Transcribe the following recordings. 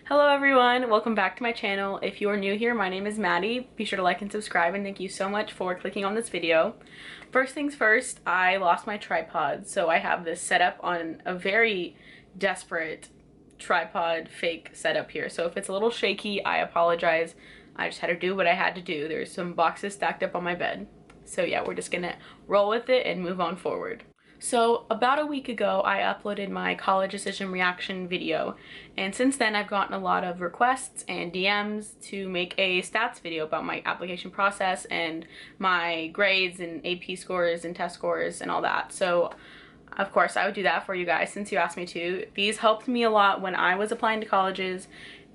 Hello everyone, welcome back to my channel. If you are new here, my name is Maddie. Be sure to like and subscribe, and thank you so much for clicking on this video. First things first, I lost my tripod, so I have this set up on a very desperate tripod fake setup here. So if it's a little shaky, I apologize. I just had to do what I had to do. There's some boxes stacked up on my bed. So yeah, we're just gonna roll with it and move on forward. So about a week ago, I uploaded my college decision reaction video, and since then I've gotten a lot of requests and DMs to make a stats video about my application process and my grades and AP scores and test scores and all that. So of course I would do that for you guys since you asked me to. These helped me a lot when I was applying to colleges,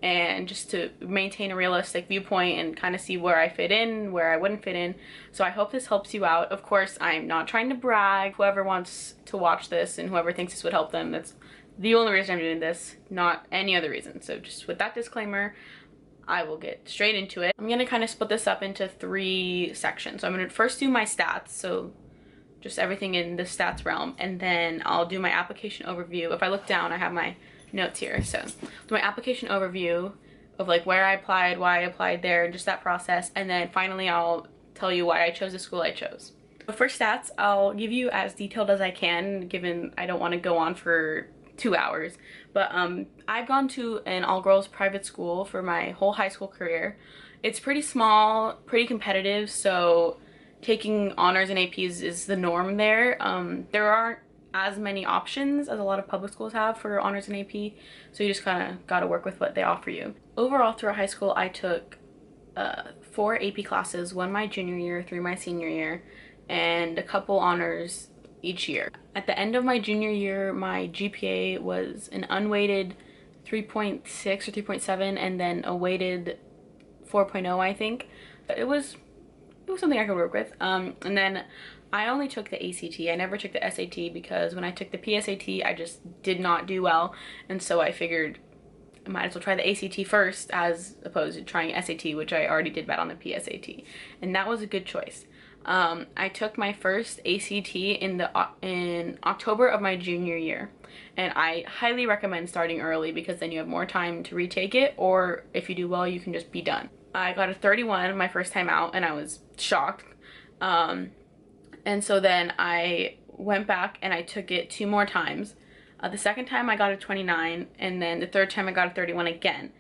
and just to maintain a realistic viewpoint and kind of see where I fit in, where I wouldn't fit in. So I hope this helps you out. Of course, I'm not trying to brag. Whoever wants to watch this and whoever thinks this would help them, that's the only reason I'm doing this, not any other reason. So just with that disclaimer, I will get straight into it. I'm gonna kind of split this up into 3 sections. So I'm gonna first do my stats, so just everything in the stats realm, and then I'll do my application overview. If I look down, I have my notes here. So my application overview of like where I applied, why I applied there, and just that process, and then finally I'll tell you why I chose the school I chose. But for stats, I'll give you as detailed as I can, given I don't want to go on for 2 hours. But I've gone to an all-girls private school for my whole high school career. It's pretty small, pretty competitive, so taking honors and APs is the norm there. There aren't as many options as a lot of public schools have for honors and AP, so you just kind of got to work with what they offer you. Overall, throughout high school, I took 4 AP classes, 1 my junior year, 3 my senior year, and a couple honors each year. At the end of my junior year, my GPA was an unweighted 3.6 or 3.7, and then a weighted 4.0, I think. It was something I could work with. And then I only took the ACT. I never took the SAT because when I took the PSAT, I just did not do well. And so I figured I might as well try the ACT first as opposed to trying SAT, which I already did bad on the PSAT. And that was a good choice. I took my first ACT in October of my junior year. And I highly recommend starting early because then you have more time to retake it, or if you do well, you can just be done. I got a 31 my first time out, and I was shocked. And so then I went back and I took it 2 more times. The second time I got a 29, and then the third time I got a 31 again.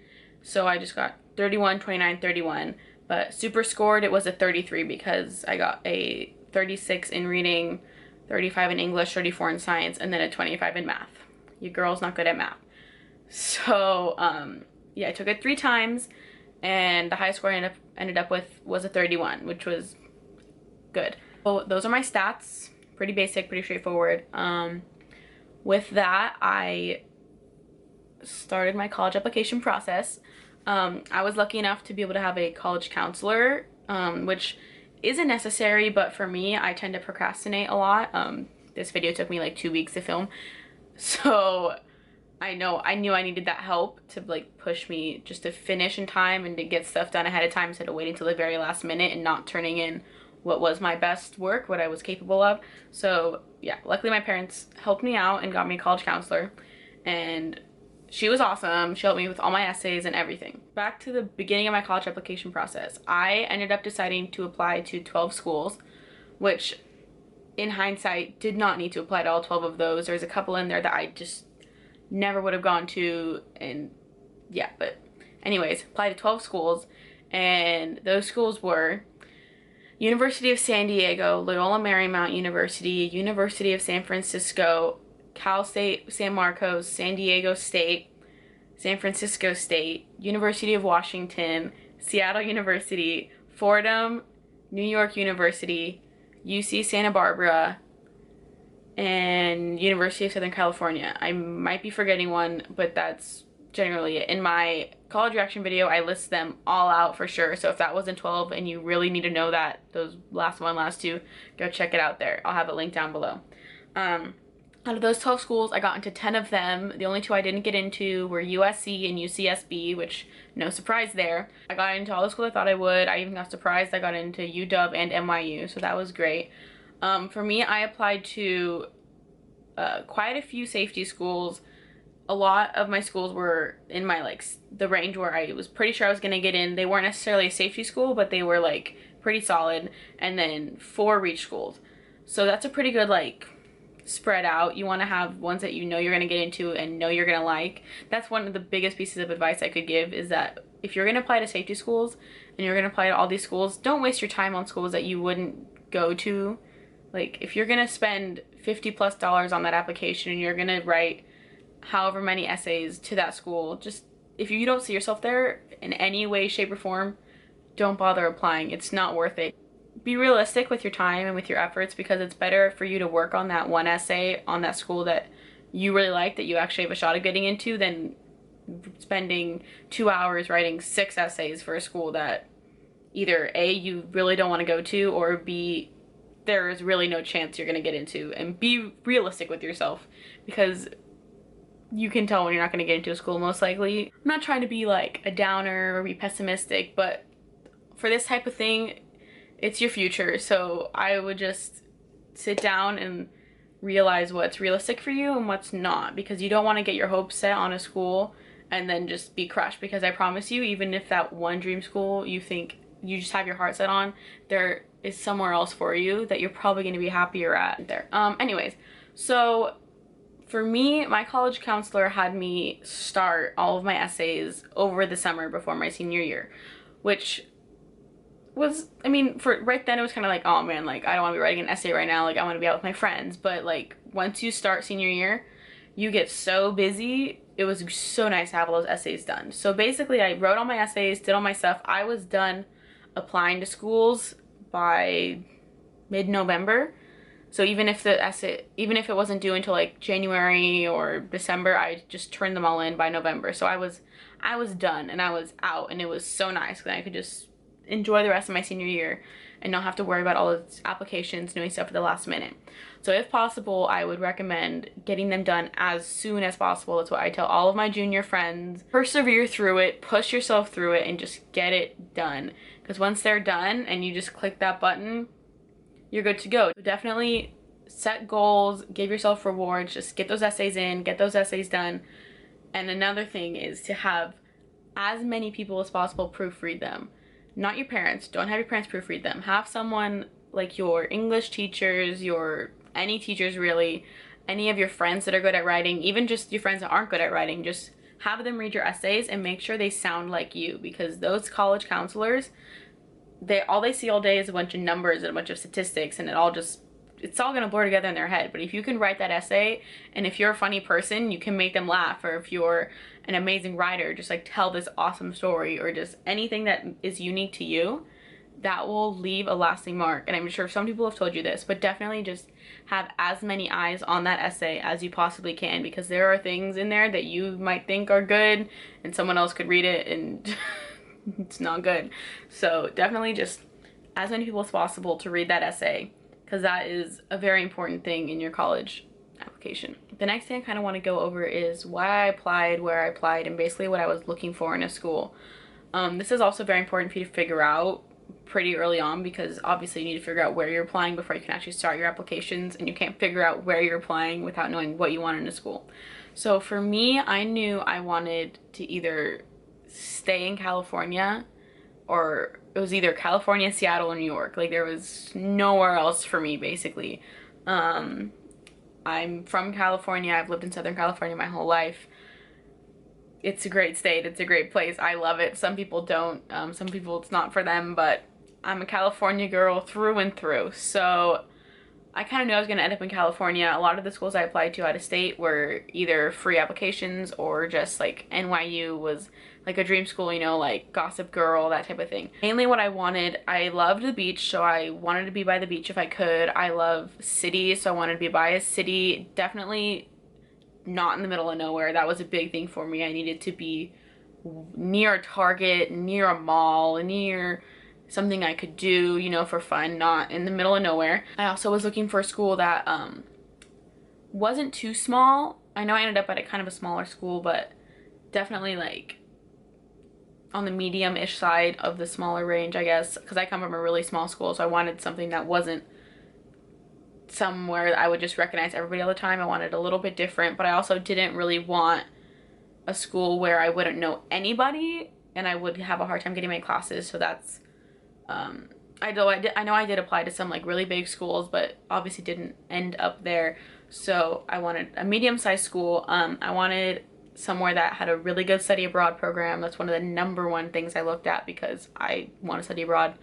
So I just got 31, 29, 31. But super scored, it was a 33 because I got a 36 in reading, 35 in English, 34 in science, and then a 25 in math. Your girl's not good at math. So yeah, I took it 3 times, and the highest score I ended up with was a 31, which was good. So those are my stats. Pretty basic, pretty straightforward. With that, I started my college application process. I was lucky enough to be able to have a college counselor, which isn't necessary, but for me, I tend to procrastinate a lot. This video took me like 2 weeks to film, so I knew I needed that help to like push me just to finish in time and to get stuff done ahead of time instead of waiting till the very last minute and not turning in what was my best work, what I was capable of. So yeah, luckily my parents helped me out and got me a college counselor, and she was awesome. She helped me with all my essays and everything. Back to the beginning of my college application process, I ended up deciding to apply to 12 schools, which in hindsight did not need to apply to all 12 of those. There's a couple in there that I just never would have gone to, and yeah, but anyways, applied to 12 schools, and those schools were University of San Diego, Loyola Marymount University, University of San Francisco, Cal State San Marcos, San Diego State, San Francisco State, University of Washington, Seattle University, Fordham, New York University, UC Santa Barbara, and University of Southern California. I might be forgetting one, but that's generally it. In my college reaction video, I list them all out for sure. So if that wasn't 12 and you really need to know that, those last 2, go check it out there. I'll have it linked down below. Out of those 12 schools, I got into 10 of them. The only 2 I didn't get into were USC and UCSB, which no surprise there. I got into all the schools I thought I would. I even got surprised I got into UW and NYU, so that was great. For me, I applied to quite a few safety schools, a lot of my schools were in my like the range where I was pretty sure I was gonna get in. They weren't necessarily a safety school, but they were like pretty solid. And then 4 reach schools. So that's a pretty good like spread out. You want to have ones that you know you're going to get into and know you're going to like. That's one of the biggest pieces of advice I could give, is that if you're going to apply to safety schools and you're going to apply to all these schools, don't waste your time on schools that you wouldn't go to. Like, if you're going to spend $50+ on that application and you're going to write however many essays to that school, just if you don't see yourself there in any way, shape, or form, don't bother applying. It's not worth it. Be realistic with your time and with your efforts, because it's better for you to work on that one essay on that school that you really like, that you actually have a shot of getting into, than spending 2 hours writing 6 essays for a school that either A, you really don't want to go to, or B, there is really no chance you're going to get into. And be realistic with yourself, because you can tell when you're not going to get into a school, most likely. I'm not trying to be like a downer or be pessimistic, but for this type of thing, it's your future. So I would just sit down and realize what's realistic for you and what's not, because you don't want to get your hopes set on a school and then just be crushed. Because I promise you, even if that one dream school you think you just have your heart set on, there is somewhere else for you that you're probably going to be happier at there. Anyways, so for me, my college counselor had me start all of my essays over the summer before my senior year, which was, I mean, for right then it was kind of like, oh man, like I don't want to be writing an essay right now, like I want to be out with my friends. But like once you start senior year, you get so busy. It was so nice to have all those essays done. So basically I wrote all my essays, did all my stuff. I was done applying to schools by mid-November. So even if it wasn't due until like January or December, I just turned them all in by November. So I was done and I was out, and it was so nice that I could just enjoy the rest of my senior year and not have to worry about all the applications, doing stuff at the last minute. So if possible, I would recommend getting them done as soon as possible. That's what I tell all of my junior friends. Persevere through it, push yourself through it, and just get it done. Because once they're done and you just click that button, you're good to go. Definitely set goals, give yourself rewards, just get those essays in, get those essays done. And another thing is to have as many people as possible proofread them. Not your parents. Don't have your parents proofread them. Have someone like your English teachers, any teachers really, any of your friends that are good at writing, even just your friends that aren't good at writing, just have them read your essays and make sure they sound like you, because those college counselors, all they see all day is a bunch of numbers and a bunch of statistics, and it's all gonna blur together in their head. But if you can write that essay, and if you're a funny person, you can make them laugh, or if you're an amazing writer, just like tell this awesome story, or just anything that is unique to you, that will leave a lasting mark. And I'm sure some people have told you this, but definitely just have as many eyes on that essay as you possibly can, because there are things in there that you might think are good and someone else could read it and it's not good. So definitely just as many people as possible to read that essay, because that is a very important thing in your college application. The next thing I kind of want to go over is why I applied, where I applied, and basically what I was looking for in a school. This is also very important for you to figure out pretty early on, because obviously you need to figure out where you're applying before you can actually start your applications, and you can't figure out where you're applying without knowing what you want in a school. So for me, I knew I wanted to either stay in California, or it was either California, Seattle, or New York. Like there was nowhere else for me basically. I'm from California. I've lived in Southern California my whole life. It's a great state. It's a great place. I love it. Some people don't. Some people it's not for them, but I'm a California girl through and through. So I kind of knew I was going to end up in California. A lot of the schools I applied to out of state were either free applications, or just like NYU was like a dream school, you know, like Gossip Girl, that type of thing. Mainly what I wanted, I loved the beach, so I wanted to be by the beach if I could. I love cities, so I wanted to be by a city. Definitely not in the middle of nowhere. That was a big thing for me. I needed to be near a Target, near a mall, near something I could do, you know, for fun, not in the middle of nowhere. I also was looking for a school that wasn't too small. I know I ended up at a kind of a smaller school, but definitely like on the medium-ish side of the smaller range, I guess, because I come from a really small school, so I wanted something that wasn't somewhere that I would just recognize everybody all the time. I wanted a little bit different, but I also didn't really want a school where I wouldn't know anybody and I would have a hard time getting my classes. So that's I know I did apply to some like really big schools, but obviously didn't end up there. So I wanted a medium-sized school. I wanted somewhere that had a really good study abroad program. That's one of the number one things I looked at because I want to study abroad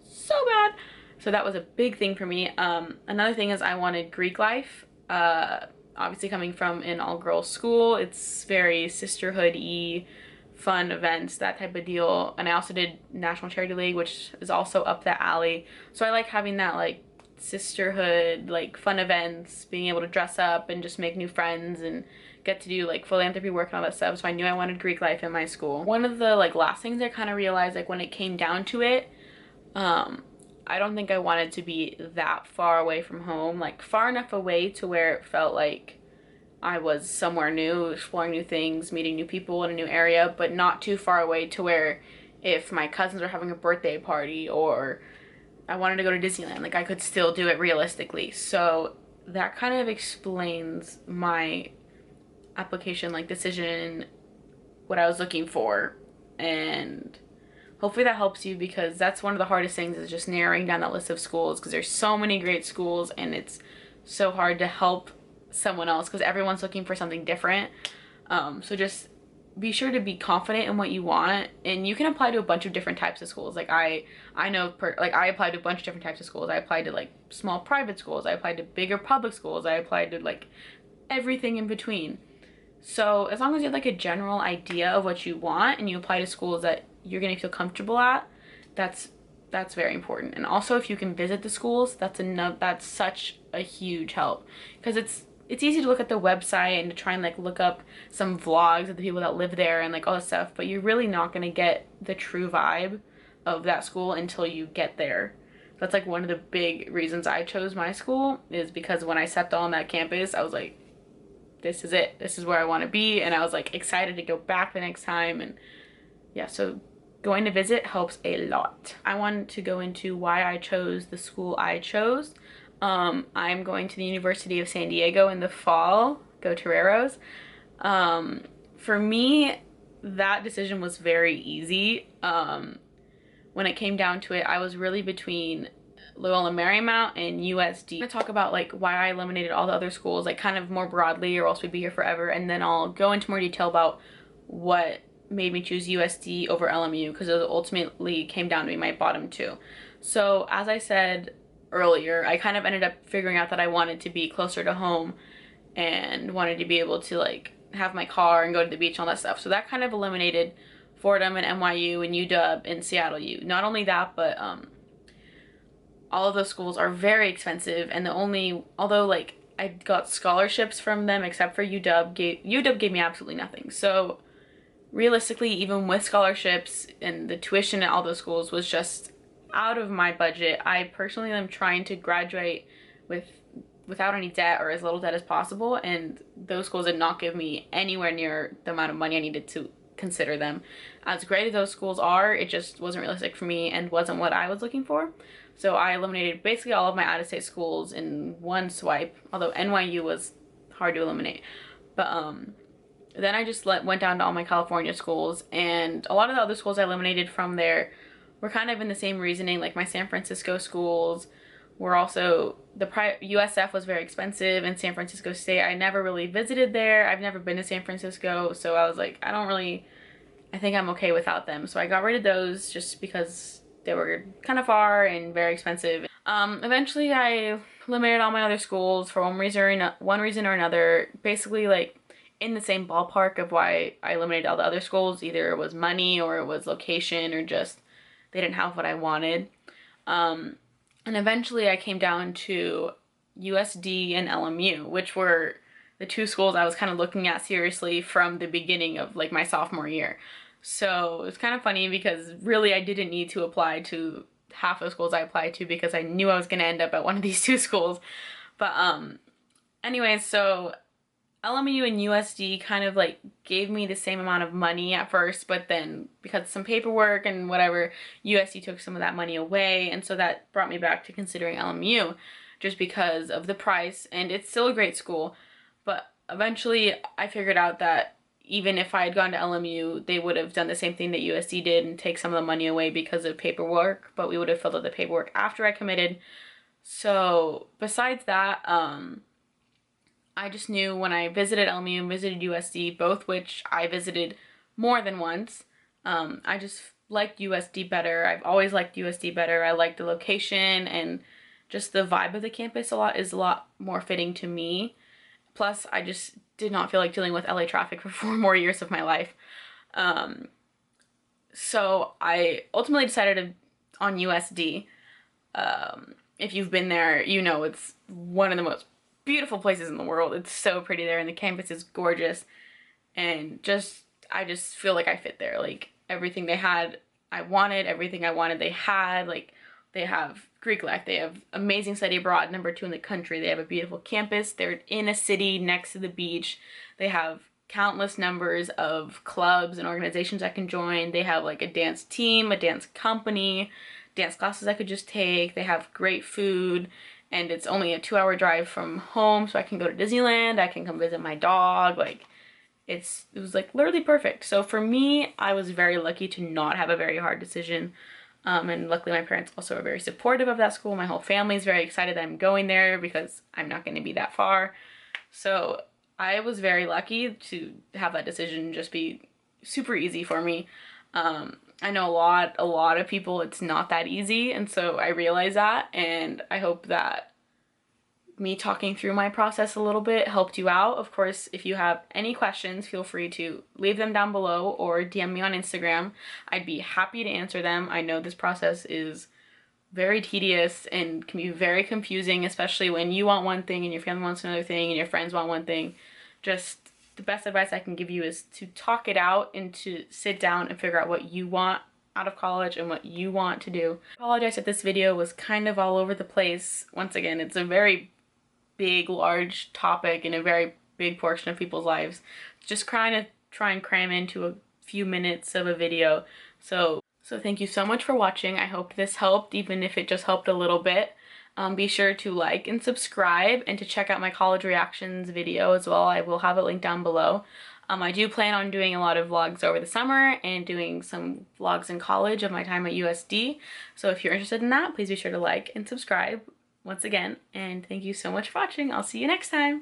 so bad. So that was a big thing for me. Another thing is I wanted Greek life. Obviously coming from an all-girls school, it's very sisterhood-y, fun events, that type of deal. And I also did National Charity League, which is also up that alley. So I like having that like sisterhood, like fun events, being able to dress up and just make new friends and get to do like philanthropy work and all that stuff. So I knew I wanted Greek life in my school. One of the like last things I kind of realized, like when it came down to it, I don't think I wanted to be that far away from home, like far enough away to where it felt like I was somewhere new, exploring new things, meeting new people in a new area, but not too far away to where if my cousins were having a birthday party or I wanted to go to Disneyland, like I could still do it realistically. So that kind of explains my application, like decision, what I was looking for, and hopefully that helps you, because that's one of the hardest things, is just narrowing down that list of schools, because there's so many great schools and it's so hard to help someone else because everyone's looking for something different. So just be sure to be confident in what you want, and you can apply to a bunch of different types of schools. Like I know I applied to a bunch of different types of schools. I applied to like small private schools, I applied to bigger public schools, I applied to like everything in between. So as long as you have like a general idea of what you want and you apply to schools that you're gonna feel comfortable at, that's very important. And also if you can visit the schools, that's such a huge help, because it's easy to look at the website and to try and like look up some vlogs of the people that live there and like all this stuff, but you're really not gonna get the true vibe of that school until you get there. That's like one of the big reasons I chose my school, is because when I stepped on that campus, I was like, this is it, this is where I want to be, and I was like excited to go back the next time. And yeah, so going to visit helps a lot. I wanted to go into why I chose the school I chose. I'm going to the University of San Diego in the fall, go Toreros. For me, that decision was very easy. When it came down to it, I was really between Loyola Marymount and USD. I'm gonna talk about like why I eliminated all the other schools, like kind of more broadly, or else we'd be here forever, and then I'll go into more detail about what made me choose USD over LMU, because it ultimately came down to be my bottom two. So as I said earlier, I kind of ended up figuring out that I wanted to be closer to home and wanted to be able to like have my car and go to the beach and all that stuff. So that kind of eliminated Fordham and NYU and UW and Seattle U. Not only that, but all of those schools are very expensive, and although like I got scholarships from them, except for UW gave me absolutely nothing. So realistically, even with scholarships, and the tuition at all those schools was just out of my budget. I personally am trying to graduate without any debt, or as little debt as possible, and those schools did not give me anywhere near the amount of money I needed to consider them. As great as those schools are, it just wasn't realistic for me and wasn't what I was looking for. So I eliminated basically all of my out-of-state schools in one swipe, although NYU was hard to eliminate. But then I just went down to all my California schools, and a lot of the other schools I eliminated from there were kind of in the same reasoning. Like my San Francisco schools were also, USF was very expensive, and San Francisco State, I never really visited there. I've never been to San Francisco, so I was like, I think I'm okay without them. So I got rid of those just because they were kind of far and very expensive. Eventually I eliminated all my other schools for one reason or another, basically like in the same ballpark of why I eliminated all the other schools. Either it was money, or it was location, or just they didn't have what I wanted. And eventually I came down to USD and LMU, which were the two schools I was kind of looking at seriously from the beginning of like my sophomore year. So it's kind of funny, because really I didn't need to apply to half the schools I applied to, because I knew I was going to end up at one of these two schools. But anyway, so LMU and USD kind of like gave me the same amount of money at first, but then because of some paperwork and whatever, USD took some of that money away, and so that brought me back to considering LMU just because of the price. And it's still a great school, but eventually I figured out that even if I had gone to LMU, they would have done the same thing that USD did and take some of the money away because of paperwork, but we would have filled out the paperwork after I committed. So besides that, I just knew when I visited LMU and visited USD, both which I visited more than once, I just liked USD better. I've always liked USD better. I like the location, and just the vibe of the campus is a lot more fitting to me. Plus, I just did not feel like dealing with LA traffic for 4 more years of my life. So I ultimately decided on USD. If you've been there, you know it's one of the most beautiful places in the world. It's so pretty there, and the campus is gorgeous. And I just feel like I fit there. Like, everything they had, I wanted. Everything I wanted, they had. Like, they have Greek life. They have amazing study abroad, #2 in the country. They have a beautiful campus. They're in a city next to the beach. They have countless numbers of clubs and organizations I can join. They have like a dance team, a dance company, dance classes I could just take. They have great food, and it's only a 2-hour drive from home, so I can go to Disneyland. I can come visit my dog. Like, it was like literally perfect. So for me, I was very lucky to not have a very hard decision. And luckily my parents also are very supportive of that school. My whole family is very excited that I'm going there because I'm not going to be that far. So I was very lucky to have that decision just be super easy for me. I know a lot of people it's not that easy, and so I realize that, and I hope that me talking through my process a little bit helped you out. Of course, if you have any questions, feel free to leave them down below or DM me on Instagram. I'd be happy to answer them. I know this process is very tedious and can be very confusing, especially when you want one thing and your family wants another thing and your friends want one thing. Just the best advice I can give you is to talk it out and to sit down and figure out what you want out of college and what you want to do. I apologize if this video was kind of all over the place. Once again, it's a very big, large topic in a very big portion of people's lives. Just trying to cram into a few minutes of a video. So thank you so much for watching. I hope this helped, even if it just helped a little bit. Be sure to like and subscribe, and to check out my college reactions video as well. I will have it linked down below. I do plan on doing a lot of vlogs over the summer and doing some vlogs in college of my time at USD. So if you're interested in that, please be sure to like and subscribe once again, and thank you so much for watching. I'll see you next time.